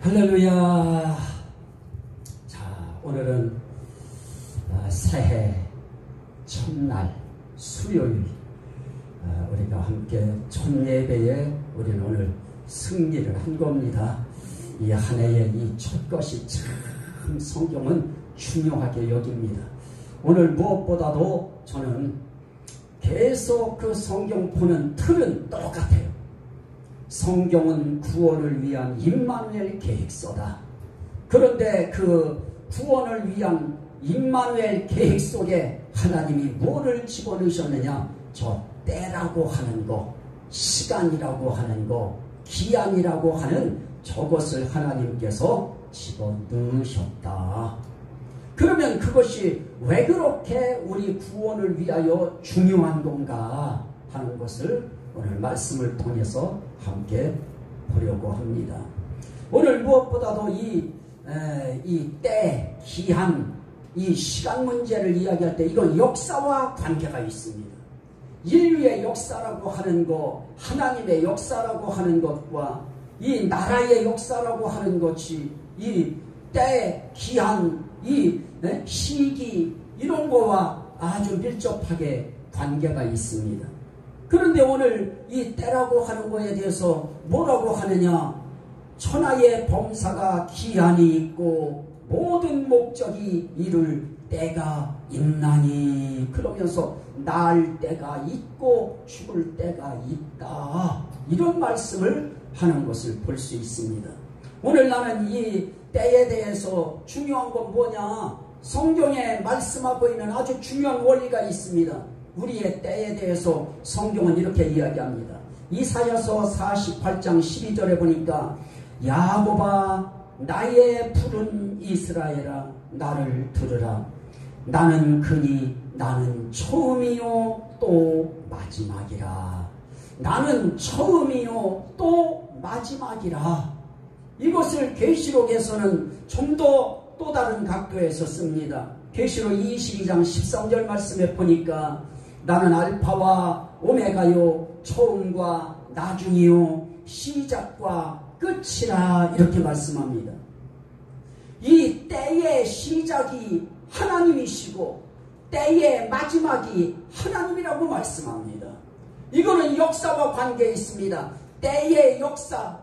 할렐루야. 자, 오늘은 새해 첫날 수요일, 우리가 함께 첫 예배에 우리는 오늘 승리를 한 겁니다. 이 한 해의 이 첫 것이 참 성경은 중요하게 여깁니다. 오늘 무엇보다도 저는 계속 그 성경 보는 틀은 똑같아요. 성경은 구원을 위한 임마누엘 계획서다. 그런데 그 구원을 위한 임마누엘 계획 속에 하나님이 뭐를 집어넣으셨느냐? 저 때라고 하는 거, 시간이라고 하는 거, 기한이라고 하는 저것을 하나님께서 집어넣으셨다. 그러면 그것이 왜 그렇게 우리 구원을 위하여 중요한 건가 하는 것을 오늘 말씀을 통해서 함께 보려고 합니다. 오늘 무엇보다도 이 때, 기한, 이 시간 문제를 이야기할 때 이건 역사와 관계가 있습니다. 인류의 역사라고 하는 것, 하나님의 역사라고 하는 것과 이 나라의 역사라고 하는 것이 이 때, 기한, 이 시기 이런 거와 아주 밀접하게 관계가 있습니다. 그런데 오늘 이 때라고 하는 거에 대해서 뭐라고 하느냐? 천하의 범사가 기한이 있고 모든 목적이 이룰 때가 있나니, 그러면서 날 때가 있고 죽을 때가 있다, 이런 말씀을 하는 것을 볼 수 있습니다. 오늘 나는 이 때에 대해서 중요한 건 뭐냐? 성경에 말씀하고 있는 아주 중요한 원리가 있습니다. 우리의 때에 대해서 성경은 이렇게 이야기합니다. 이사야서 48장 12절에 보니까 야곱아 나의 푸른 이스라엘아 나를 들으라. 나는 그니 나는 처음이요 또 마지막이라. 나는 처음이요 또 마지막이라. 이것을 계시록에서는 좀 더 또 다른 각도에서 씁니다. 계시록 22장 13절 말씀에 보니까 나는 알파와 오메가요 처음과 나중이요 시작과 끝이라, 이렇게 말씀합니다. 이 때의 시작이 하나님이시고 때의 마지막이 하나님이라고 말씀합니다. 이거는 역사와 관계에 있습니다. 때의 역사,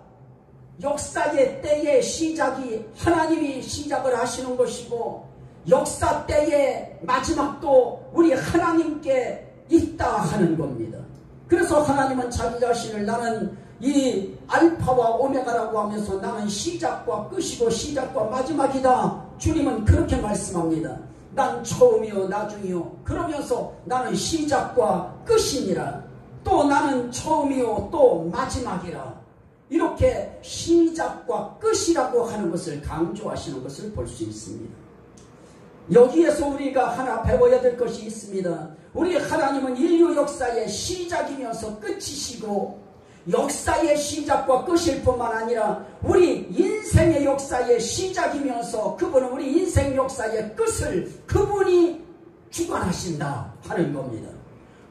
역사의 때의 시작이 하나님이 시작을 하시는 것이고 역사 때의 마지막도 우리 하나님께 있다 하는 겁니다. 그래서 하나님은 자기 자신을 나는 이 알파와 오메가라고 하면서 나는 시작과 끝이고 시작과 마지막이다. 주님은 그렇게 말씀합니다. 난 처음이요 나중이요, 그러면서 나는 시작과 끝이니라. 또 나는 처음이요 또 마지막이라. 이렇게 시작과 끝이라고 하는 것을 강조하시는 것을 볼 수 있습니다. 여기에서 우리가 하나 배워야 될 것이 있습니다. 우리 하나님은 인류 역사의 시작이면서 끝이시고 역사의 시작과 끝일 뿐만 아니라 우리 인생의 역사의 시작이면서 그분은 우리 인생 역사의 끝을 그분이 주관하신다 하는 겁니다.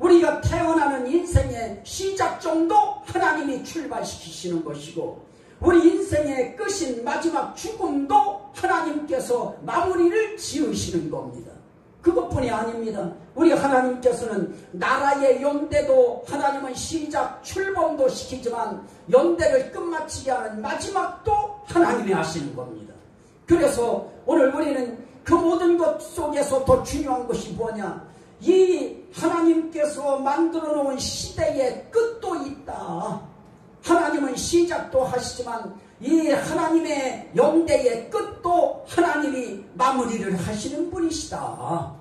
우리가 태어나는 인생의 시작 정도 하나님이 출발시키시는 것이고 우리 인생의 끝인 마지막 죽음도 하나님께서 마무리를 지으시는 겁니다. 그것뿐이 아닙니다. 우리 하나님께서는 나라의 연대도 하나님은 시작 출범도 시키지만 연대를 끝마치게 하는 마지막도 하나님이 하시는 겁니다. 그래서 오늘 우리는 그 모든 것 속에서 더 중요한 것이 뭐냐? 이 하나님께서 만들어 놓은 시대의 끝도 있다. 하나님은 시작도 하시지만 이 하나님의 연대의 끝도 하나님이 마무리를 하시는 분이시다.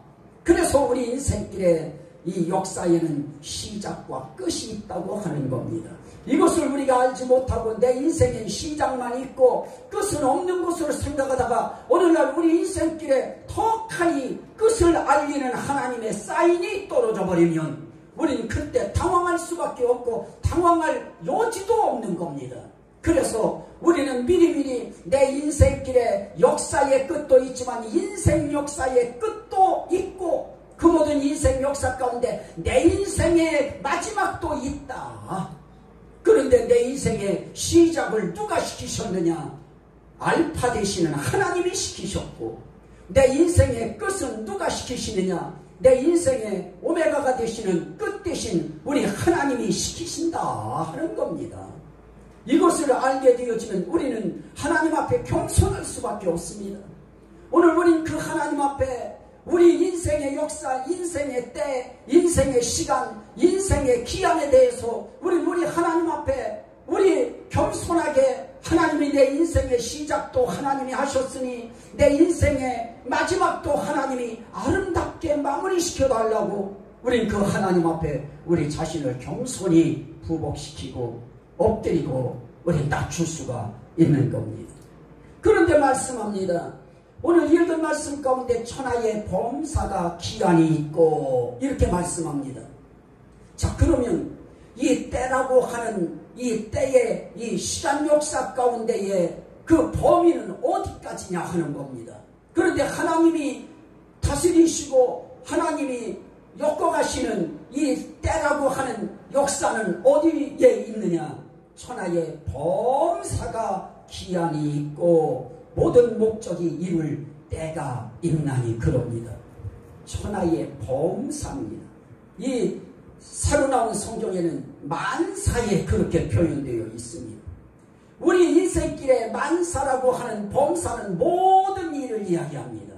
그래서 우리 인생길에 이 역사에는 시작과 끝이 있다고 하는 겁니다. 이것을 우리가 알지 못하고 내 인생엔 시작만 있고 끝은 없는 것으로 생각하다가 오늘날 우리 인생길에 턱하니 끝을 알리는 하나님의 사인이 떨어져 버리면 우리는 그때 당황할 수밖에 없고 당황할 여지도 없는 겁니다. 그래서 우리는 미리미리 내 인생길에 역사의 끝도 있지만 인생 역사의 끝도 있고 그 모든 인생 역사 가운데 내 인생의 마지막도 있다. 그런데 내 인생의 시작을 누가 시키셨느냐? 알파 되시는 하나님이 시키셨고, 내 인생의 끝은 누가 시키시느냐? 내 인생의 오메가가 되시는 끝 되신 우리 하나님이 시키신다 하는 겁니다. 이것을 알게 되어지면 우리는 하나님 앞에 겸손할 수밖에 없습니다. 오늘 우린 그 하나님 앞에 우리 인생의 역사, 인생의 때, 인생의 시간, 인생의 기한에 대해서 우리 하나님 앞에 우리 겸손하게, 하나님이 내 인생의 시작도 하나님이 하셨으니 내 인생의 마지막도 하나님이 아름답게 마무리시켜 달라고 우린 그 하나님 앞에 우리 자신을 겸손히 부복시키고 엎드리고 우리 낮출 수가 있는 겁니다. 그런데 말씀합니다. 오늘 읽은 말씀 가운데 천하의 범사가 기한이 있고 이렇게 말씀합니다. 자, 그러면 이 때라고 하는 이 때의 이 시간 역사 가운데에 그 범위는 어디까지냐 하는 겁니다. 그런데 하나님이 다스리시고 하나님이 엮어가시는 이 때라고 하는 역사는 어디에 있느냐? 천하의 범사가 기한이 있고 모든 목적이 이룰 때가 있나니 그럽니다. 천하의 범사입니다. 이 새로 나온 성경에는 만사에 그렇게 표현되어 있습니다. 우리 인생길에 만사라고 하는 범사는 모든 일을 이야기합니다.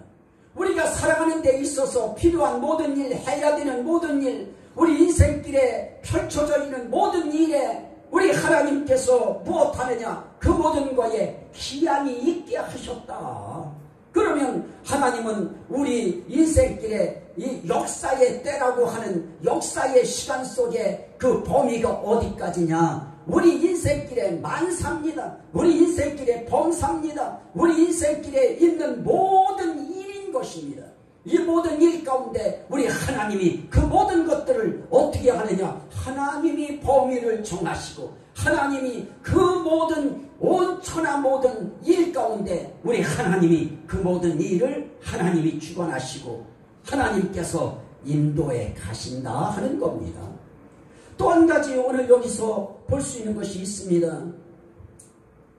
우리가 살아가는 데 있어서 필요한 모든 일, 해야 되는 모든 일, 우리 인생길에 펼쳐져 있는 모든 일에 우리 하나님께서 무엇하느냐? 그 모든 거에 기한이 있게 하셨다. 그러면 하나님은 우리 인생길에 이 역사의 때라고 하는 역사의 시간 속에 그 범위가 어디까지냐? 우리 인생길에 만사입니다. 우리 인생길에 범사입니다. 우리 인생길에 있는 모든 일인 것입니다. 이 모든 일 가운데 우리 하나님이 그 모든 것들을 어떻게 하느냐? 하나님이 범위를 정하시고 하나님이 그 모든 온 천하 모든 일 가운데 우리 하나님이 그 모든 일을 하나님이 주관하시고 하나님께서 인도해 가신다 하는 겁니다. 또 한 가지 오늘 여기서 볼 수 있는 것이 있습니다.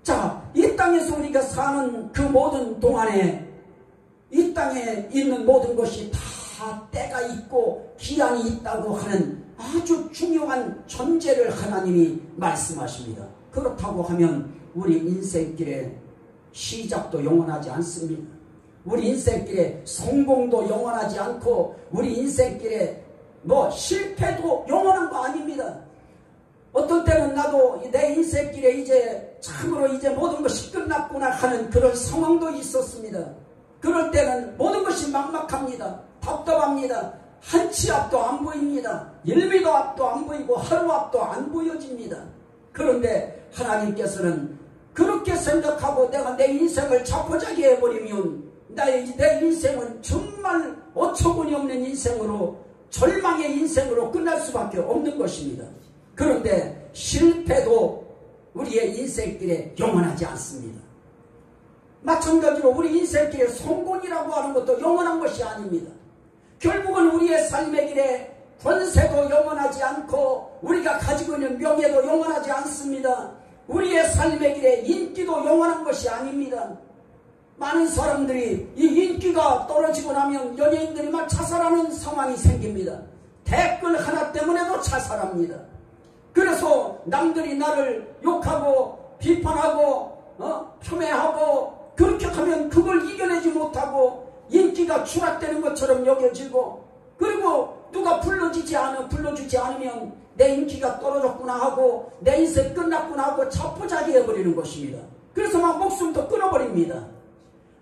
자, 이 땅에서 우리가 사는 그 모든 동안에 이 땅에 있는 모든 것이 다 때가 있고 기한이 있다고 하는 아주 중요한 전제를 하나님이 말씀하십니다. 그렇다고 하면 우리 인생길에 시작도 영원하지 않습니다. 우리 인생길에 성공도 영원하지 않고 우리 인생길에 실패도 영원한 거 아닙니다. 어떤 때는 나도 내 인생길에 이제 참으로 이제 모든 것이 끝났구나 하는 그런 상황도 있었습니다. 그럴 때는 모든 것이 막막합니다. 답답합니다. 한치 앞도 안 보입니다. 1미터 앞도 안 보이고 하루 앞도 안 보여집니다. 그런데 하나님께서는 그렇게 생각하고 내가 내 인생을 자포자기 해버리면 내 인생은 정말 어처구니 없는 인생으로 절망의 인생으로 끝날 수밖에 없는 것입니다. 그런데 실패도 우리의 인생길에 영원하지 않습니다. 마찬가지로 우리 인생길에 성공이라고 하는 것도 영원한 것이 아닙니다. 결국은 우리의 삶의 길에 권세도 영원하지 않고 우리가 가지고 있는 명예도 영원하지 않습니다. 우리의 삶의 길에 인기도 영원한 것이 아닙니다. 많은 사람들이 이 인기가 떨어지고 나면 연예인들이 막 자살하는 상황이 생깁니다. 댓글 하나 때문에도 자살합니다. 그래서 남들이 나를 욕하고 비판하고 폄훼하고 그렇게 하면 그걸 이겨내지 못하고 인기가 추락되는 것처럼 여겨지고, 그리고 누가 불러주지 않으면 내 인기가 떨어졌구나 하고 내 인생 끝났구나 하고 자포자기 해버리는 것입니다. 그래서 막 목숨도 끊어버립니다.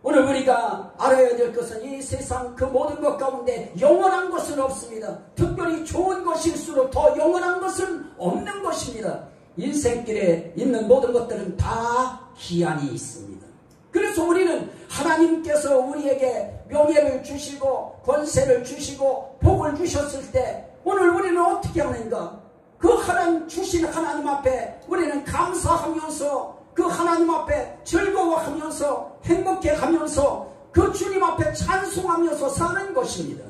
오늘 우리가 알아야 될 것은 이 세상 그 모든 것 가운데 영원한 것은 없습니다. 특별히 좋은 것일수록 더 영원한 것은 없는 것입니다. 인생길에 있는 모든 것들은 다 기한이 있습니다. 그래서 우리는 하나님께서 우리에게 명예를 주시고 권세를 주시고 복을 주셨을 때 오늘 우리는 어떻게 하는가? 그 하나님 주신 하나님 앞에 우리는 감사하면서 그 하나님 앞에 즐거워하면서 행복해하면서 그 주님 앞에 찬송하면서 사는 것입니다.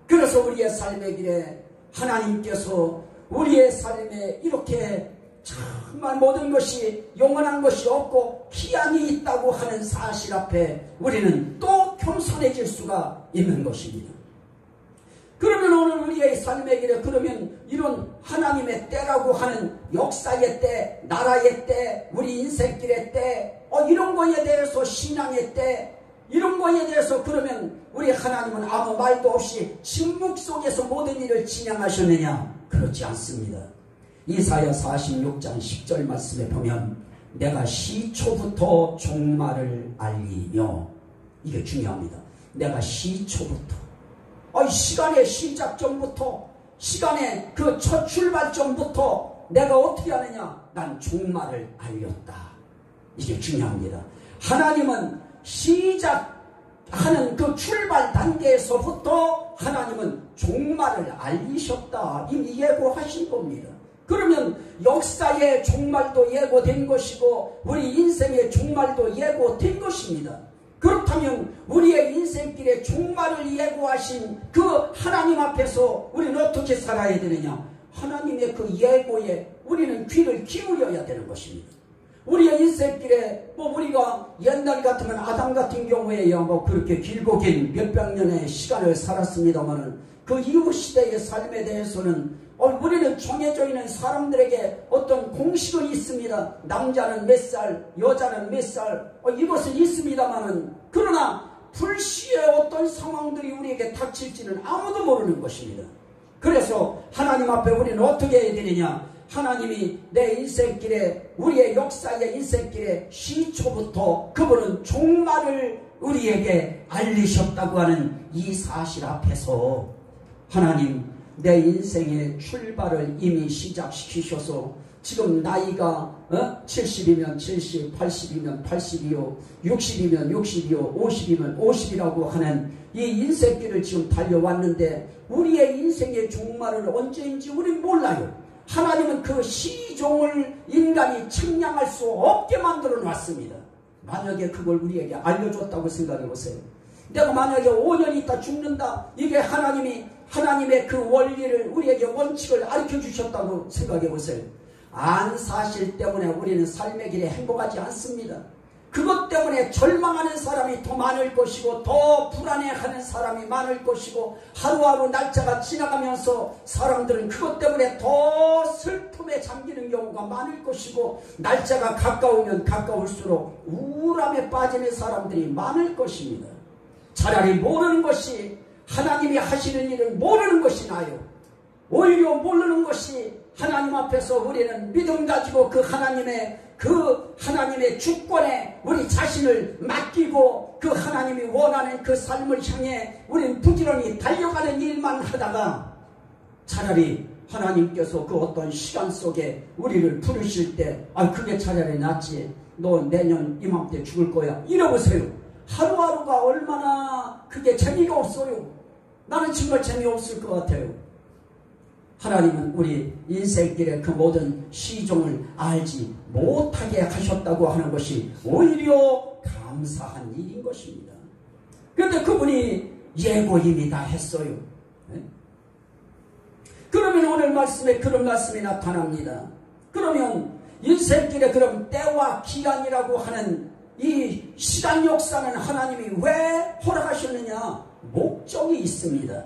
그래서 우리의 삶의 길에 하나님께서 우리의 삶에 이렇게 정말 모든 것이 영원한 것이 없고 기한이 있다고 하는 사실 앞에 우리는 또 겸손해질 수가 있는 것입니다. 그러면 오늘 우리의 삶의 길에 그러면 이런 하나님의 때라고 하는 역사의 때, 나라의 때, 우리 인생길의 때, 이런 거에 대해서 신앙의 때, 이런 거에 대해서 그러면 우리 하나님은 아무 말도 없이 침묵 속에서 모든 일을 진행하셨느냐? 그렇지 않습니다. 이사야 46장 10절 말씀에 보면 내가 시초부터 종말을 알리며, 이게 중요합니다. 내가 시초부터, 시간의 시작점부터, 시간의 그 첫 출발점부터 내가 어떻게 하느냐? 난 종말을 알렸다. 이게 중요합니다. 하나님은 시작하는 그 출발 단계에서부터 하나님은 종말을 알리셨다. 이미 예고하신 겁니다. 그러면 역사의 종말도 예고된 것이고 우리 인생의 종말도 예고된 것입니다. 그렇다면 우리의 인생길의 종말을 예고하신 그 하나님 앞에서 우리는 어떻게 살아야 되느냐? 하나님의 그 예고에 우리는 귀를 기울여야 되는 것입니다. 우리의 인생길에 우리가 옛날 같으면 아담 같은 경우에야 그렇게 길고 긴 몇백 년의 시간을 살았습니다마는 그 이후 시대의 삶에 대해서는 우리는 정해져 있는 사람들에게 어떤 공식은 있습니다. 남자는 몇 살, 여자는 몇 살, 이것은 있습니다마는 그러나 불시에 어떤 상황들이 우리에게 닥칠지는 아무도 모르는 것입니다. 그래서 하나님 앞에 우리는 어떻게 해야 되느냐? 하나님이 내 인생길에, 우리의 역사의 인생길에 시초부터 그분은 종말을 우리에게 알리셨다고 하는 이 사실 앞에서 하나님 내 인생의 출발을 이미 시작시키셔서 지금 나이가 70이면 70, 80이면 80이요, 60이면 60이요, 50이면 50이라고 하는 이 인생길을 지금 달려왔는데 우리의 인생의 종말을 언제인지 우리는 몰라요. 하나님은 그 시종을 인간이 측량할 수 없게 만들어 놨습니다. 만약에 그걸 우리에게 알려줬다고 생각해 보세요. 내가 만약에 5년 있다 죽는다, 이게 하나님의 그 원리를, 우리에게 원칙을 알려 주셨다고 생각해 보세요. 안 사실 때문에 우리는 삶의 길에 행복하지 않습니다. 그것 때문에 절망하는 사람이 더 많을 것이고 더 불안해하는 사람이 많을 것이고 하루하루 날짜가 지나가면서 사람들은 그것 때문에 더 슬픔에 잠기는 경우가 많을 것이고 날짜가 가까우면 가까울수록 우울함에 빠지는 사람들이 많을 것입니다. 차라리 모르는 것이, 하나님이 하시는 일을 모르는 것이 나아요. 오히려 모르는 것이 하나님 앞에서 우리는 믿음 가지고 그 하나님의 주권에 우리 자신을 맡기고 그 하나님이 원하는 그 삶을 향해 우리는 부지런히 달려가는 일만 하다가 차라리 하나님께서 그 어떤 시간 속에 우리를 부르실 때 그게 차라리 낫지, 너 내년 이맘때 죽을 거야, 이러보세요. 하루하루가 얼마나 그게 재미가 없어요. 나는 정말 재미없을 것 같아요. 하나님은 우리 인생길의 그 모든 시종을 알지 못하게 하셨다고 하는 것이 오히려 감사한 일인 것입니다. 그런데 그분이 예고 이미 다 했어요. 그러면 오늘 말씀에 그런 말씀이 나타납니다. 그러면 인생길에 그럼 때와 기간이라고 하는 이 시간 역사는 하나님이 왜 허락하셨느냐? 목적이 있습니다.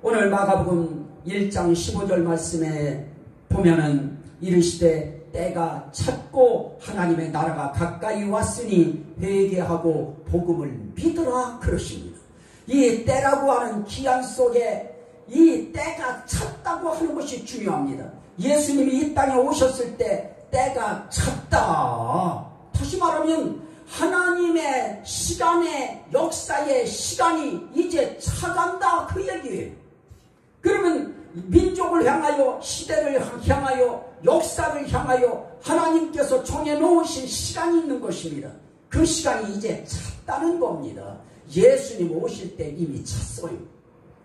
오늘 마가복음 1장 15절 말씀에 보면은 이르시되 때가 찼고 하나님의 나라가 가까이 왔으니 회개하고 복음을 믿으라 그러십니다. 이 때라고 하는 기한 속에 이 때가 찼다고 하는 것이 중요합니다. 예수님이 이 땅에 오셨을 때 때가 찼다. 다시 말하면 하나님의 시간의 역사의 시간이 이제 차간다, 그 얘기예요. 그러면 민족을 향하여, 시대를 향하여, 역사를 향하여 하나님께서 정해놓으신 시간이 있는 것입니다. 그 시간이 이제 찼다는 겁니다. 예수님 오실 때 이미 찼어요.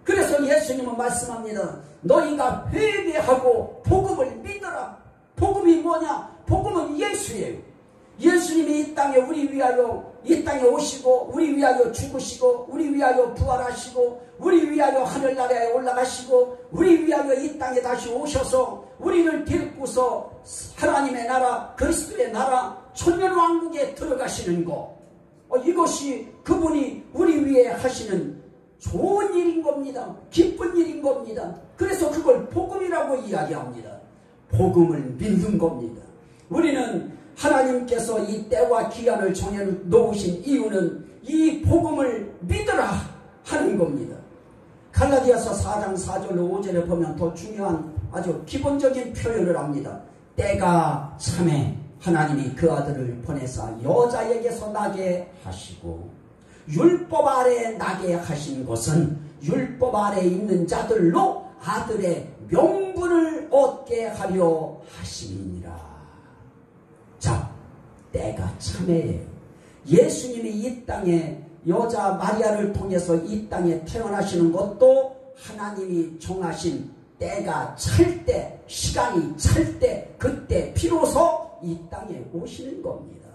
그래서 예수님은 말씀합니다. 너희가 회개하고 복음을 믿어라. 복음이 뭐냐? 복음은 예수예요. 예수님이 이 땅에 우리 위하여 이 땅에 오시고 우리 위하여 죽으시고 우리 위하여 부활하시고 우리 위하여 하늘나라에 올라가시고 우리 위하여 이 땅에 다시 오셔서 우리를 데리고서 하나님의 나라 그리스도의 나라 천년왕국에 들어가시는 것, 이것이 그분이 우리 위해 하시는 좋은 일인 겁니다. 기쁜 일인 겁니다. 그래서 그걸 복음이라고 이야기합니다. 복음을 믿는 겁니다. 우리는 하나님께서 이 때와 기한을 정해놓으신 이유는 이 복음을 믿으라 하는 겁니다. 갈라디아서 4장 4절로 5절에 보면 더 중요한 아주 기본적인 표현을 합니다. 때가 참에 하나님이 그 아들을 보내사 여자에게서 나게 하시고 율법 아래 나게 하신 것은 율법 아래 있는 자들로 아들의 명분을 얻게 하려 하심이니라. 자, 때가 참에예요. 예수님이 이 땅에 여자 마리아를 통해서 이 땅에 태어나시는 것도 하나님이 정하신 때가 찰 때, 시간이 찰 때, 그때 비로소 이 땅에 오시는 겁니다.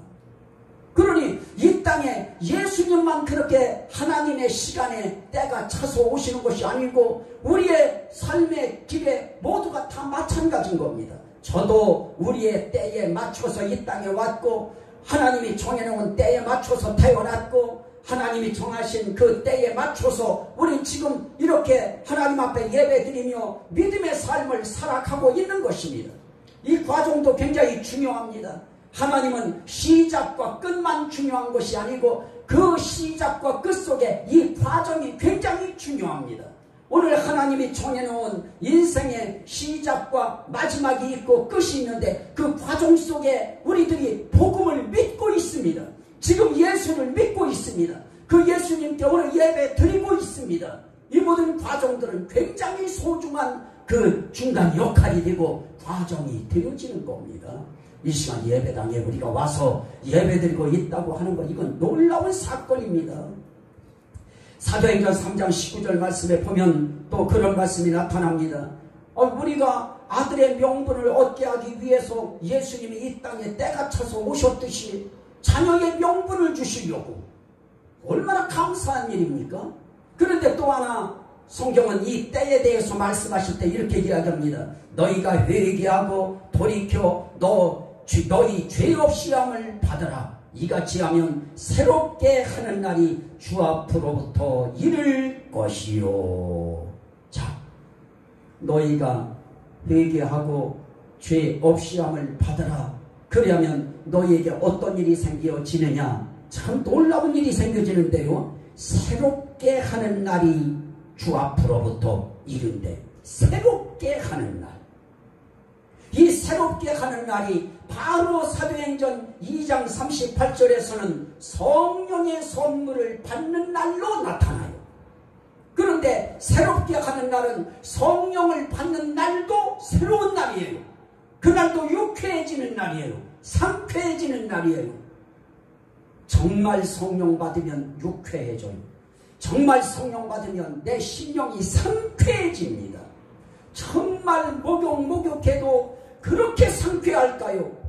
그러니 이 땅에 예수님만 그렇게 하나님의 시간에 때가 차서 오시는 것이 아니고 우리의 삶의 길에 모두가 다 마찬가지인 겁니다. 저도 우리의 때에 맞춰서 이 땅에 왔고 하나님이 정해놓은 때에 맞춰서 태어났고 하나님이 정하신 그 때에 맞춰서 우리 지금 이렇게 하나님 앞에 예배드리며 믿음의 삶을 살아가고 있는 것입니다. 이 과정도 굉장히 중요합니다. 하나님은 시작과 끝만 중요한 것이 아니고 그 시작과 끝 속에 이 과정이 굉장히 중요합니다. 오늘 하나님이 정해놓은 인생의 시작과 마지막이 있고 끝이 있는데 그 과정 속에 우리들이 복음을 믿고 있습니다. 지금 예수를 믿고 있습니다. 그 예수님께 오늘 예배 드리고 있습니다. 이 모든 과정들은 굉장히 소중한 그 중간 역할이 되고 과정이 되어지는 겁니다. 이 시간 예배당에 우리가 와서 예배드리고 있다고 하는 것, 이건 놀라운 사건입니다. 사도행전 3장 19절 말씀에 보면 또 그런 말씀이 나타납니다. 우리가 아들의 명분을 얻게 하기 위해서 예수님이 이 땅에 때가 차서 오셨듯이 자녀의 명분을 주시려고, 얼마나 감사한 일입니까? 그런데 또 하나 성경은 이 때에 대해서 말씀하실 때 이렇게 이야기합니다. 너희가 회개하고 돌이켜 너희 죄 없이 함을 받으라. 이같이 하면 새롭게 하는 날이 주 앞으로부터 이를 것이요. 자, 너희가 회개하고 죄 없이 함을 받으라. 그러면 너희에게 어떤 일이 생겨지느냐? 참 놀라운 일이 생겨지는데요. 새롭게 하는 날이 주 앞으로부터 이른데, 새롭게 하는 날. 이 새롭게 하는 날이 바로 사도행전 2장 38절에서는 성령의 선물을 받는 날로 나타나요. 그런데 새롭게 하는 날은 성령을 받는 날도 새로운 날이에요. 그날도 유쾌해지는 날이에요. 상쾌해지는 날이에요. 정말 성령 받으면 유쾌해져요. 정말 성령 받으면 내 심령이 상쾌해집니다. 정말 목욕해도 그렇게 상쾌할까요?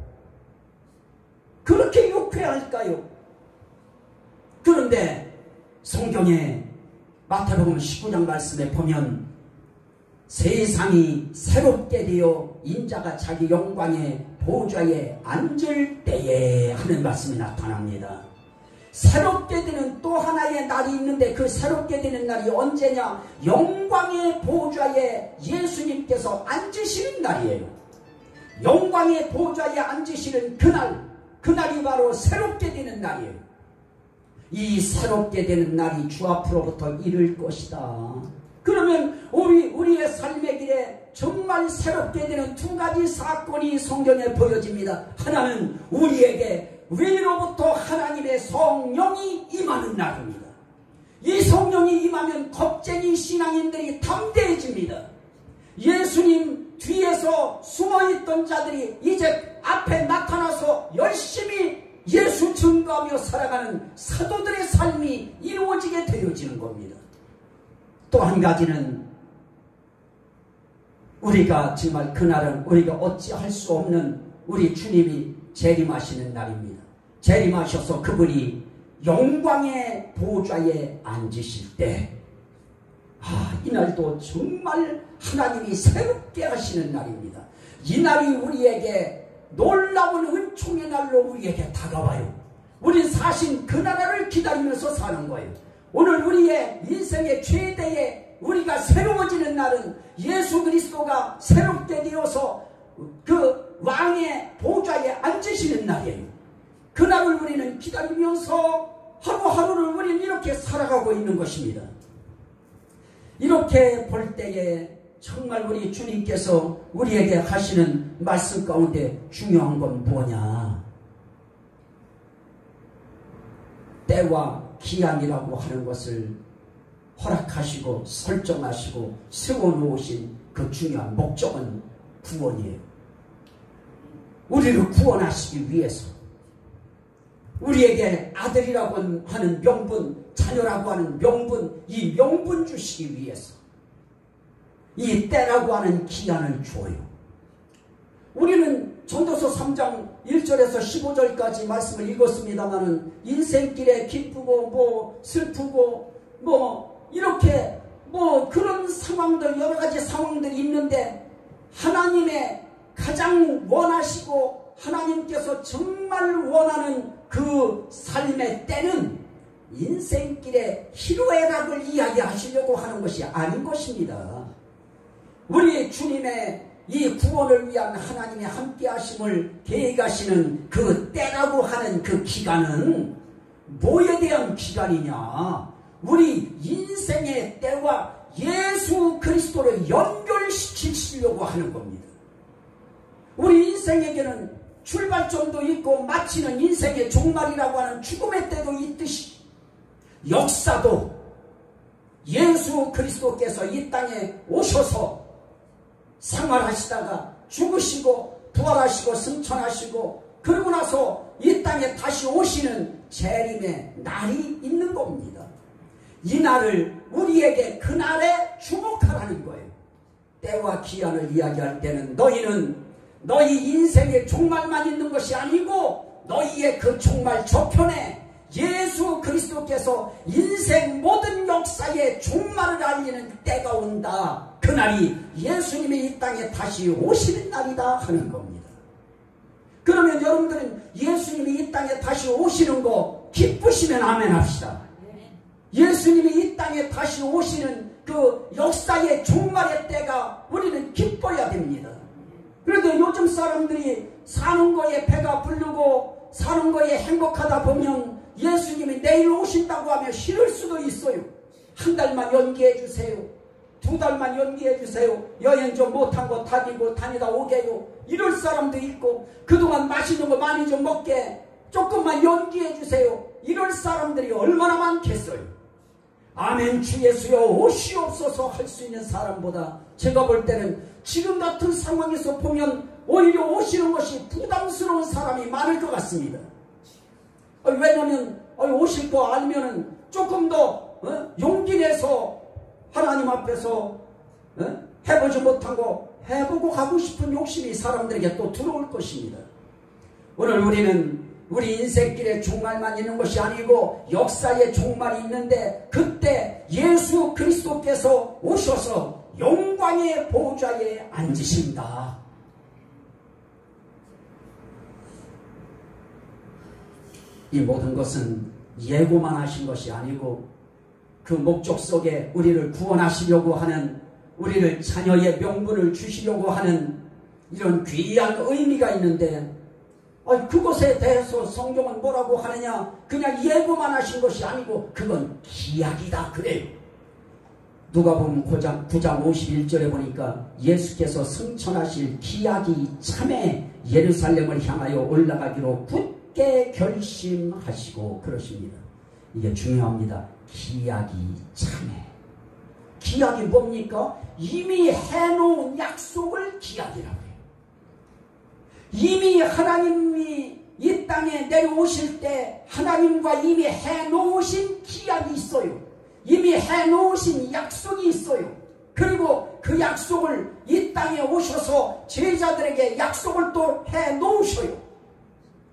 그렇게 유쾌할까요? 그런데 성경에 마태복음 19장 말씀에 보면 세상이 새롭게 되어 인자가 자기 영광의 보좌에 앉을 때에 하는 말씀이 나타납니다. 새롭게 되는 또 하나의 날이 있는데 그 새롭게 되는 날이 언제냐? 영광의 보좌에 예수님께서 앉으시는 날이에요. 영광의 보좌에 앉으시는 그날이 바로 새롭게 되는 날이에요. 이 새롭게 되는 날이 주 앞으로부터 이를 것이다. 그러면 우리의 삶의 길에 정말 새롭게 되는 두 가지 사건이 성경에 보여집니다. 하나는 우리에게 위로부터 하나님의 성령이 임하는 날입니다. 이 성령이 임하면 겁쟁이 신앙인들이 담대해집니다. 예수님 뒤에서 숨어있던 자들이 이제 앞에 나타나서 열심히 예수 증거하며 살아가는 사도들의 삶이 이루어지게 되어지는 겁니다. 또 한 가지는 우리가 정말 그날은 우리가 어찌할 수 없는 우리 주님이 재림하시는 날입니다. 재림하셔서 그분이 영광의 보좌에 앉으실 때, 이날도 정말 하나님이 새롭게 하시는 날입니다. 이날이 우리에게 놀라운 은총의 날로 우리에게 다가와요. 우린 사실 그 나라를 기다리면서 사는 거예요. 오늘 우리의 인생의 최대의 우리가 새로워지는 날은 예수 그리스도가 새롭게 되어서 그 왕의 보좌에 앉으시는 날이에요. 그날을 우리는 기다리면서 하루하루를 우리는 이렇게 살아가고 있는 것입니다. 이렇게 볼 때에 정말 우리 주님께서 우리에게 하시는 말씀 가운데 중요한 건 뭐냐? 때와 기한이라고 하는 것을 허락하시고 설정하시고 세워놓으신 그 중요한 목적은 구원이에요. 우리를 구원하시기 위해서, 우리에게 아들이라고 하는 명분, 자녀라고 하는 명분, 이 명분 주시기 위해서 이 때라고 하는 기한을 줘요. 우리는 전도서 3장 1절에서 15절까지 말씀을 읽었습니다마는 인생길에 기쁘고 슬프고 이렇게 그런 상황들, 여러 가지 상황들이 있는데, 하나님의 가장 원하시고 하나님께서 정말 원하는 그 삶의 때는 인생길의 희로애락을 이야기하시려고 하는 것이 아닌 것입니다. 우리 주님의 이 구원을 위한 하나님의 함께하심을 계획하시는 그 때라고 하는 그 기간은 뭐에 대한 기간이냐? 우리 인생의 때와 예수 그리스도를 연결시키시려고 하는 겁니다. 우리 인생에게는 출발점도 있고 마치는 인생의 종말이라고 하는 죽음의 때도 있듯이, 역사도 예수 그리스도께서 이 땅에 오셔서 생활하시다가 죽으시고 부활하시고 승천하시고 그러고 나서 이 땅에 다시 오시는 재림의 날이 있는 겁니다. 이 날을 우리에게 그날에 주목하라는 거예요. 때와 기한을 이야기할 때는 너희는 너희 인생의 종말만 있는 것이 아니고 너희의 그 종말 저편에 예수 그리스도께서 인생 모든 역사의 종말을 알리는 때가 온다. 그날이 예수님이 이 땅에 다시 오시는 날이다 하는 겁니다. 그러면 여러분들은 예수님이 이 땅에 다시 오시는 거 기쁘시면 아멘 합시다. 예수님이 이 땅에 다시 오시는 그 역사의 종말의 때가 우리는 기뻐야 됩니다. 그래도 요즘 사람들이 사는 거에 배가 부르고 사는 거에 행복하다 보면 예수님이 내일 오신다고 하면 싫을 수도 있어요. 한 달만 연기해 주세요. 2달만 연기해 주세요. 여행 좀 못한 거 다니다 오게요. 이럴 사람도 있고, 그동안 맛있는 거 많이 좀 먹게 조금만 연기해 주세요. 이럴 사람들이 얼마나 많겠어요. 아멘 주 예수여 오시옵소서 할 수 있는 사람보다 제가 볼 때는 지금 같은 상황에서 보면 오히려 오시는 것이 부담스러운 사람이 많을 것 같습니다. 왜냐하면 오실 거 알면은 조금 더 용기 내서 하나님 앞에서 해보지 못한 거 해보고 가고 싶은 욕심이 사람들에게 또 들어올 것입니다. 오늘 우리는 우리 인생길에 종말만 있는 것이 아니고 역사의 종말이 있는데, 그때 예수 그리스도께서 오셔서 영광의 보좌에 앉으신다. 이 모든 것은 예고만 하신 것이 아니고 그 목적 속에 우리를 구원하시려고 하는, 우리를 자녀의 명분을 주시려고 하는 이런 귀한 의미가 있는데, 그것에 대해서 성경은 뭐라고 하느냐? 그냥 예고만 하신 것이 아니고 그건 기약이다 그래요. 누가복음 9장 51절에 보니까 예수께서 승천하실 기약이 참에 예루살렘을 향하여 올라가기로 굳게 결심하시고 그러십니다. 이게 중요합니다. 기약이 참에. 기약이 뭡니까? 이미 해놓은 약속을 기약이라고 해요. 이미 하나님이 이 땅에 내려오실 때 하나님과 이미 해놓으신 기약이 있어요. 이미 해놓으신 약속이 있어요. 그리고 그 약속을 이 땅에 오셔서 제자들에게 약속을 또 해놓으셔요.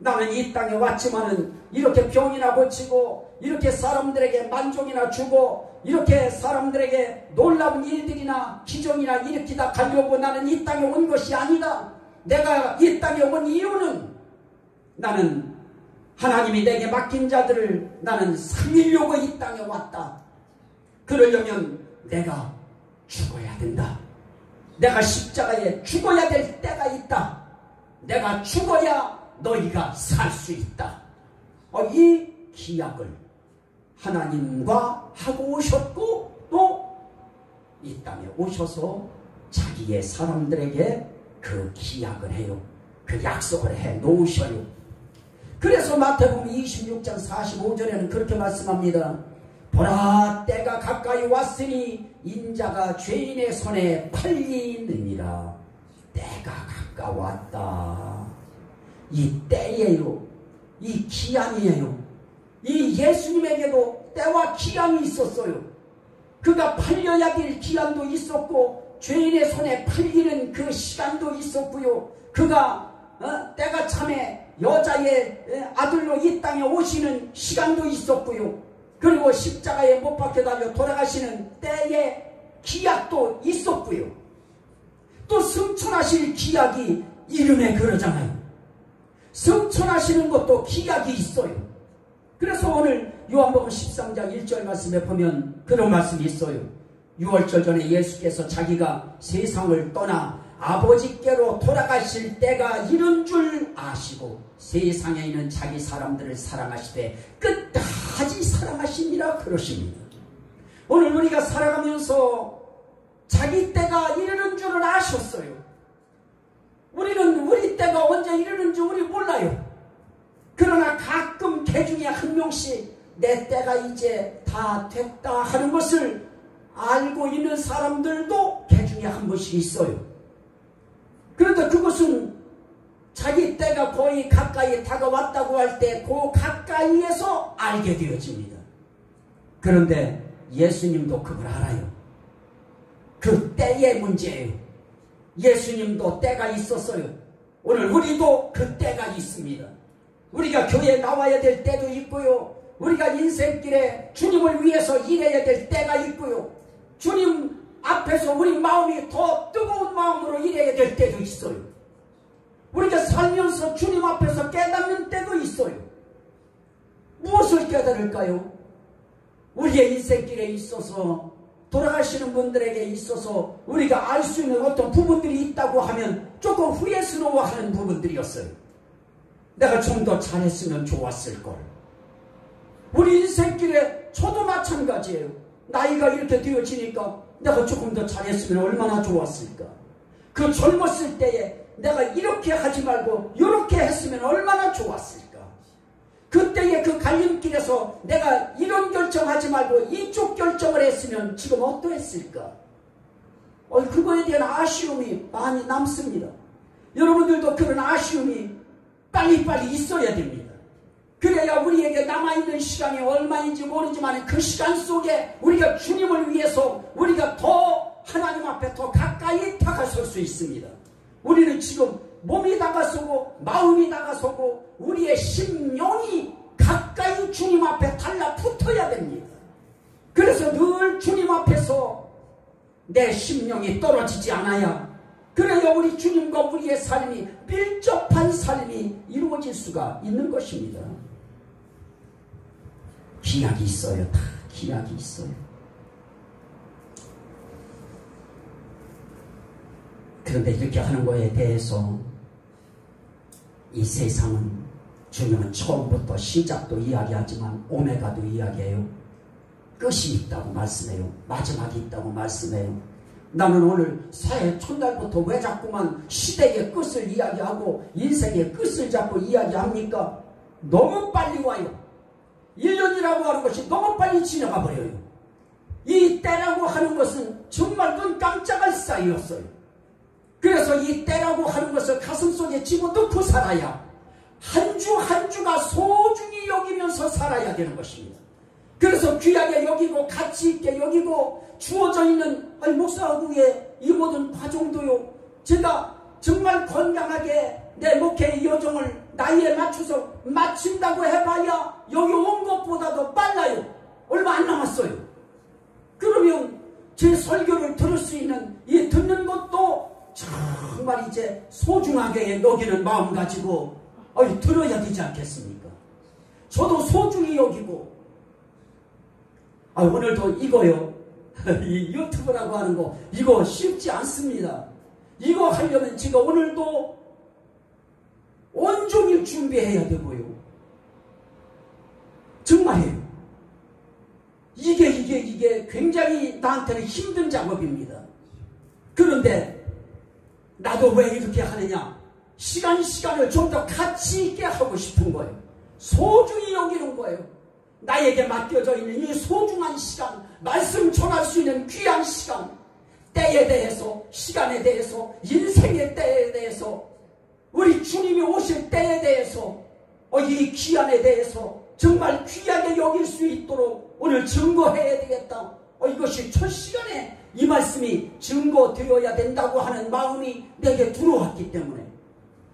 나는 이 땅에 왔지만은 이렇게 병이나 고치고 이렇게 사람들에게 만족이나 주고 이렇게 사람들에게 놀라운 일들이나 기적이나 일으키다 가려고 나는 이 땅에 온 것이 아니다. 내가 이 땅에 온 이유는 나는 하나님이 내게 맡긴 자들을 나는 살리려고 이 땅에 왔다. 그러려면 내가 죽어야 된다. 내가 십자가에 죽어야 될 때가 있다. 내가 죽어야 너희가 살 수 있다. 이 기약을 하나님과 하고 오셨고 또 이 땅에 오셔서 자기의 사람들에게 그 기약을 해요. 그 약속을 해 놓으셔요. 그래서 마태복음 26장 45절에는 그렇게 말씀합니다. 보라, 때가 가까이 왔으니 인자가 죄인의 손에 팔리느니라. 때가 가까웠다. 이 때예요. 이 기한이에요. 이 예수님에게도 때와 기한이 있었어요. 그가 팔려야 될 기한도 있었고 죄인의 손에 팔리는 그 시간도 있었고요. 그가 때가 참에 여자의 아들로 이 땅에 오시는 시간도 있었고요. 그리고 십자가에 못 박혀 달려 돌아가시는 때의 기약도 있었고요. 또 승천하실 기약이 이름에 그러잖아요. 승천하시는 것도 기약이 있어요. 그래서 오늘 요한복음 13장 1절 말씀에 보면 그런 말씀이 있어요. 6월절 전에 예수께서 자기가 세상을 떠나 아버지께로 돌아가실 때가 이른 줄 아시고 세상에 있는 자기 사람들을 사랑하시되 끝까지 사랑하시니라 그러십니다. 오늘 우리가 살아가면서 자기 때가 이르는 줄을 아셨어요. 우리는 우리 때가 언제 이르는지 우리 몰라요. 그러나 가끔 개중에 한 명씩 내 때가 이제 다 됐다 하는 것을 알고 있는 사람들도 개중에 한 번씩 있어요. 그런데 그것은 자기 때가 거의 가까이 다가왔다고 할 때 그 가까이에서 알게 되어집니다. 그런데 예수님도 그걸 알아요. 그 때의 문제예요. 예수님도 때가 있었어요. 오늘 우리도 그 때가 있습니다. 우리가 교회에 나와야 될 때도 있고요. 우리가 인생길에 주님을 위해서 일해야 될 때가 있고요. 주님 앞에서 우리 마음이 더 뜨거운 마음으로 일해야 될 때도 있어요. 우리가 살면서 주님 앞에서 깨닫는 때도 있어요. 무엇을 깨달을까요? 우리의 인생길에 있어서 돌아가시는 분들에게 있어서 우리가 알 수 있는 어떤 부분들이 있다고 하면 조금 후회스러워하는 부분들이었어요. 내가 좀 더 잘했으면 좋았을걸. 우리 인생길에 저도 마찬가지예요. 나이가 이렇게 되어지니까 내가 조금 더 잘했으면 얼마나 좋았을까. 그 젊었을 때에 내가 이렇게 하지 말고 이렇게 했으면 얼마나 좋았을까. 그때의 그 갈림길에서 내가 이런 결정하지 말고 이쪽 결정을 했으면 지금 어떠했을까. 그거에 대한 아쉬움이 많이 남습니다. 여러분들도 그런 아쉬움이 빨리빨리 있어야 됩니다. 그래야 우리에게 남아있는 시간이 얼마인지 모르지만 그 시간 속에 우리가 주님을 위해서 우리가 더 하나님 앞에 더 가까이 다가설 수 있습니다. 우리는 지금 몸이 다가서고 마음이 다가서고 우리의 심령이 가까이 주님 앞에 달라붙어야 됩니다. 그래서 늘 주님 앞에서 내 심령이 떨어지지 않아야, 그래야 우리 주님과 우리의 삶이 밀접한 삶이 이루어질 수가 있는 것입니다. 기약이 있어요. 다 기약이 있어요. 그런데 이렇게 하는 거에 대해서 이 세상은, 주님은 처음부터 시작도 이야기하지만 오메가도 이야기해요. 끝이 있다고 말씀해요. 마지막이 있다고 말씀해요. 나는 오늘 새해 첫날부터 왜 자꾸만 시대의 끝을 이야기하고 인생의 끝을 자꾸 이야기합니까? 너무 빨리 와요. 1년이라고 하는 것이 너무 빨리 지나가 버려요. 이 때라고 하는 것은 정말 눈 깜짝할 사이였어요. 그래서 이 때라고 하는 것을 가슴속에 집어넣고 살아야 한 주 한 주가 소중히 여기면서 살아야 되는 것입니다. 그래서 귀하게 여기고 가치 있게 여기고 주어져 있는 목사하고의 이 모든 과정도요, 제가 정말 건강하게 내 목회의 여정을 나이에 맞춰서 마친다고 해봐야 여기 온 것보다도 빨라요. 얼마 안 남았어요. 그러면 제 설교를 들을 수 있는 이 듣는 것도 정말 이제 소중하게 여기는 마음 가지고 들어야 되지 않겠습니까? 저도 소중히 여기고 오늘도 이거요. 이 유튜브라고 하는 거 이거 쉽지 않습니다. 이거 하려면 제가 오늘도 온종일 준비해야 되고요. 정말이에요. 이게 굉장히 나한테는 힘든 작업입니다. 그런데 나도 왜 이렇게 하느냐? 시간을 좀 더 가치 있게 하고 싶은 거예요. 소중히 여기는 거예요. 나에게 맡겨져 있는 이 소중한 시간, 말씀 전할 수 있는 귀한 시간, 때에 대해서, 시간에 대해서, 인생의 때에 대해서, 우리 주님이 오실 때에 대해서, 이 귀한에 대해서 정말 귀하게 여길 수 있도록 오늘 증거해야 되겠다. 이것이 첫 시간에 이 말씀이 증거되어야 된다고 하는 마음이 내게 들어왔기 때문에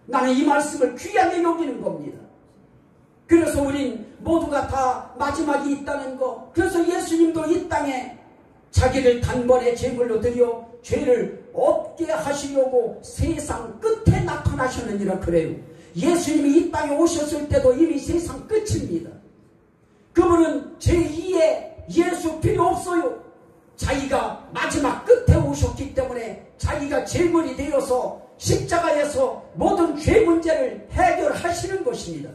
나는 이 말씀을 귀하게 여기는 겁니다. 그래서 우린 모두가 다 마지막이 있다는 거. 그래서 예수님도 이 땅에 자기를 단번에 제물로 드려 죄를 없게 하시려고 세상 끝에 나타나셨느니라 그래요. 예수님이 이 땅에 오셨을 때도 이미 세상 끝입니다. 그분은 제2의 예수 필요 없어요. 자기가 마지막 끝에 오셨기 때문에 자기가 제물이 되어서 십자가에서 모든 죄 문제를 해결하시는 것입니다.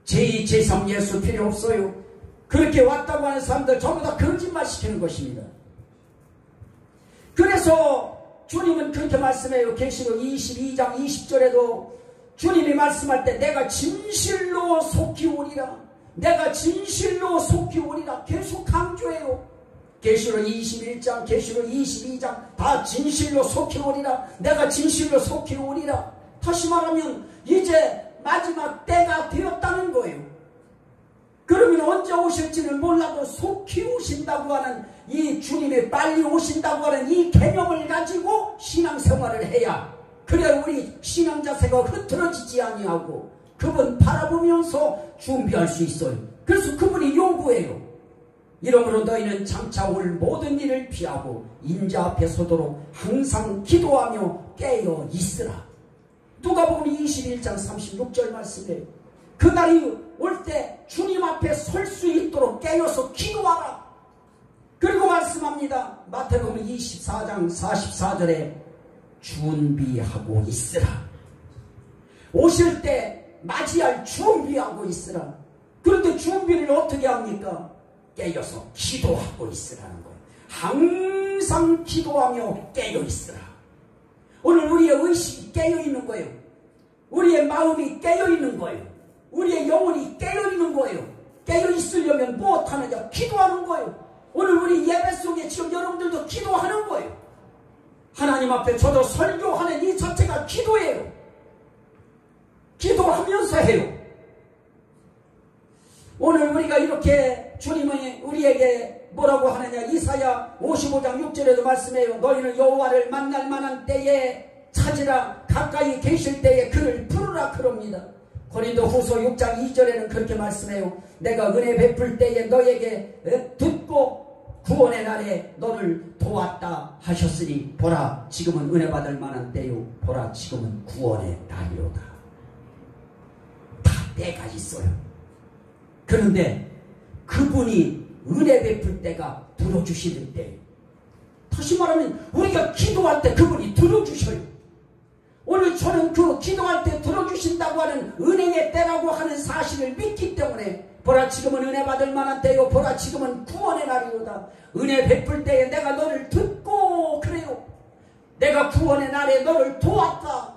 제2, 제3 예수 필요 없어요. 그렇게 왔다고 하는 사람들 전부 다 거짓말 시키는 것입니다. 그래서 주님은 그렇게 말씀해요. 계시록 22장 20절에도 주님이 말씀할 때 내가 진실로 속히 오리라. 내가 진실로 속히 오리라. 계속 강조해요. 계시록 21장, 계시록 22장 다 진실로 속히 오리라. 내가 진실로 속히 오리라. 다시 말하면 이제 마지막 때가 되었다는 거예요. 그러면 언제 오실지는 몰라도 속히 오신다고 하는 이 주님이 빨리 오신다고 하는 이 개념을 가지고 신앙생활을 해야 그래야 우리 신앙 자세가 흐트러지지 아니하고 그분 바라보면서 준비할 수 있어요. 그래서 그분이 요구해요. 이러므로 너희는 장차 올 모든 일을 피하고 인자 앞에 서도록 항상 기도하며 깨어 있으라. 누가복음 21장 36절 말씀이에요. 그날이 올 때 주님 앞에 설 수 있도록 깨어서 기도하라. 그리고 말씀합니다. 마태복음 24장 44절에 준비하고 있으라. 오실 때 맞이할 준비하고 있으라. 그런데 준비를 어떻게 합니까? 깨어서 기도하고 있으라는 거예요. 항상 기도하며 깨어 있으라. 오늘 우리의 의식이 깨어 있는 거예요. 우리의 마음이 깨어 있는 거예요. 우리의 영혼이 깨어 있는 거예요. 깨어 있으려면 무엇하느냐? 기도하는 거예요. 오늘 우리 예배 속에 지금 여러분들도 기도하는 거예요. 하나님 앞에 저도 설교하는 이 자체가 기도예요. 기도하면서 해요. 오늘 우리가 이렇게 주님이 우리에게 뭐라고 하느냐? 이사야 55장 6절에도 말씀해요. 너희는 여호와를 만날 만한 때에 찾으라. 가까이 계실 때에 그를 부르라 그럽니다. 고린도 후서 6장 2절에는 그렇게 말씀해요. 내가 은혜 베풀 때에 너에게 듣고 구원의 날에 너를 도왔다 하셨으니 보라 지금은 은혜 받을 만한 때요 보라 지금은 구원의 날이로다. 다 때가 있어요. 그런데 그분이 은혜 베풀 때가 들어주시는 때, 다시 말하면 우리가 기도할 때 그분이 들어주셔요. 오늘 저는 그 기도할 때 들어주신다고 하는 은혜의 때라고 하는 사실을 믿기 때문에 보라 지금은 은혜 받을 만한 때요 보라 지금은 구원의 날이로다. 은혜 베풀 때에 내가 너를 듣고 그래요. 내가 구원의 날에 너를 도왔다.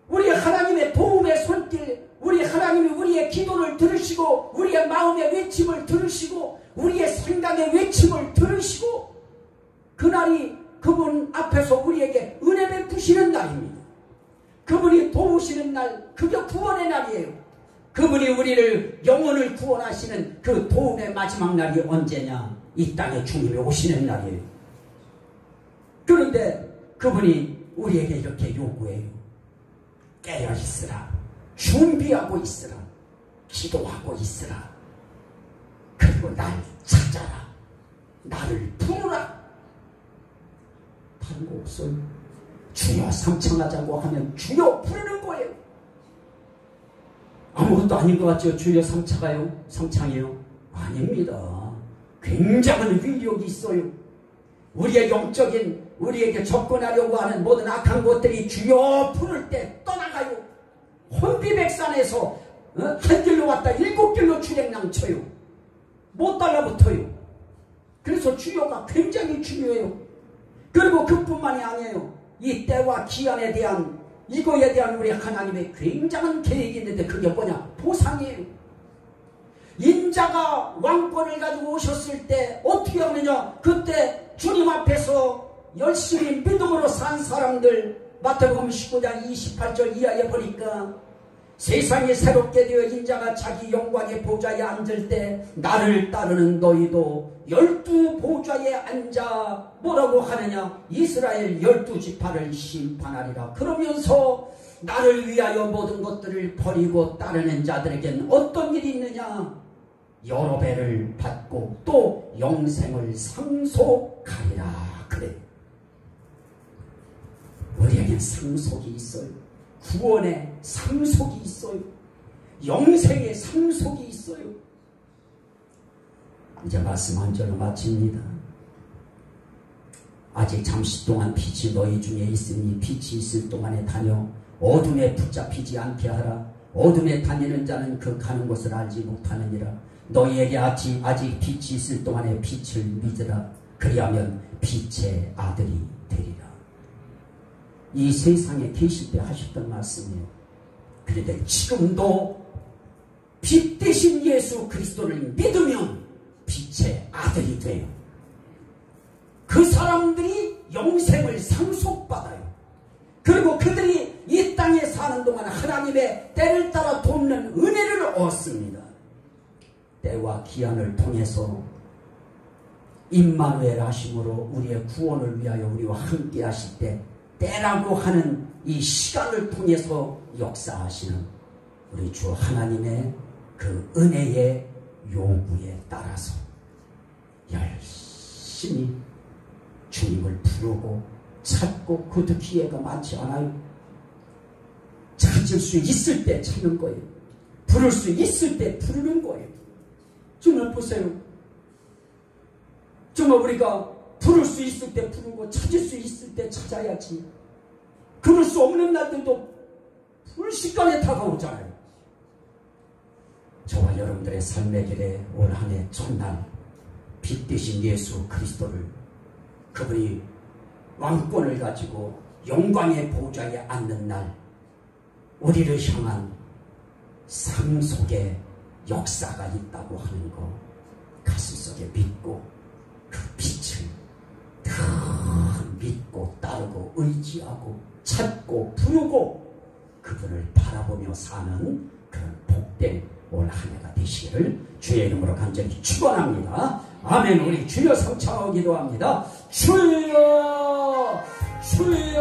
우리 하나님의 도움의 손길, 우리 하나님이 우리의 기도를 들으시고 우리의 마음의 외침을 들으시고 우리의 생각의 외침을 들으시고 그날이 그분 앞에서 우리에게 은혜 베푸시는 날입니다. 그분이 도우시는 날, 그게 구원의 날이에요. 그분이 우리를 영혼을 구원하시는 그 도움의 마지막 날이 언제냐? 이 땅에 주님이 오시는 날이에요. 그런데 그분이 우리에게 이렇게 요구해요. 깨어 있으라. 준비하고 있으라. 기도하고 있으라. 그리고 날 찾아라. 나를 부르라. 다른 거 없어요. 주여 삼창하자고 하면 주여 부르는 거예요. 아무것도 아닌 것 같죠? 주여 삼창해요? 아닙니다. 굉장한 위력이 있어요. 우리의 영적인, 우리에게 접근하려고 하는 모든 악한 것들이 주여 부를 때 떠나가요. 혼비백산에서 한 길로 왔다 7길로 출행랑 쳐요. 못 달라붙어요. 그래서 주여가 굉장히 중요해요. 그리고 그뿐만이 아니에요. 이 때와 기한에 대한, 이거에 대한 우리 하나님의 굉장한 계획이 있는데 그게 뭐냐? 보상이에요. 인자가 왕권을 가지고 오셨을 때 어떻게 하느냐? 그때 주님 앞에서 열심히 믿음으로 산 사람들, 마태복음 19장 28절 이하에 보니까 세상이 새롭게 되어 인자가 자기 영광의 보좌에 앉을 때 나를 따르는 너희도 12 보좌에 앉아 뭐라고 하느냐? 이스라엘 12지파를 심판하리라. 그러면서 나를 위하여 모든 것들을 버리고 따르는 자들에겐 어떤 일이 있느냐? 여러 배를 받고 또 영생을 상속하리라. 그래. 우리에겐 상속이 있어요. 구원의 상속이 있어요. 영생의 상속이 있어요. 이제 말씀 한 절로 마칩니다. 아직 잠시 동안 빛이 너희 중에 있으니 빛이 있을 동안에 다녀 어둠에 붙잡히지 않게 하라. 어둠에 다니는 자는 그 가는 곳을 알지 못하느니라. 너희에게 아직 빛이 있을 동안에 빛을 믿으라. 그리하면 빛의 아들이 되리라. 이 세상에 계실 때 하셨던 말씀이에요. 그런데 지금도 빛 대신 예수 그리스도를 믿으면 빛의 아들이 돼요. 그 사람들이 영생을 상속받아요. 그리고 그들이 이 땅에 사는 동안 하나님의 때를 따라 돕는 은혜를 얻습니다. 때와 기한을 통해서 임마누엘 하심으로 우리의 구원을 위하여 우리와 함께 하실 때 때라고 하는 이 시간을 통해서 역사하시는 우리 주 하나님의 그 은혜의 요구에 따라서 열심히 주님을 부르고 찾고 그것도 기회가 많지 않아요. 찾을 수 있을 때 찾는 거예요. 부를 수 있을 때 부르는 거예요. 정말 보세요. 정말 우리가 부를 수 있을 때 부르고 찾을 수 있을 때 찾아야지. 그럴 수 없는 날들도 불시간에 다가오잖아요. 저와 여러분들의 삶의 길에 올 한 해 첫날 빛 대신 예수 그리스도를, 그분이 왕권을 가지고 영광의 보좌에 앉는 날 우리를 향한 상속의 역사가 있다고 하는 거 가슴속에 믿고 그 빛을 더 믿고 따르고 의지하고 찾고 부르고 그분을 바라보며 사는 그런 복된 올 한 해가 되시기를 주의 이름으로 간절히 축원합니다. 아멘. 우리 주여 삼창하고 기도합니다. 주여 주여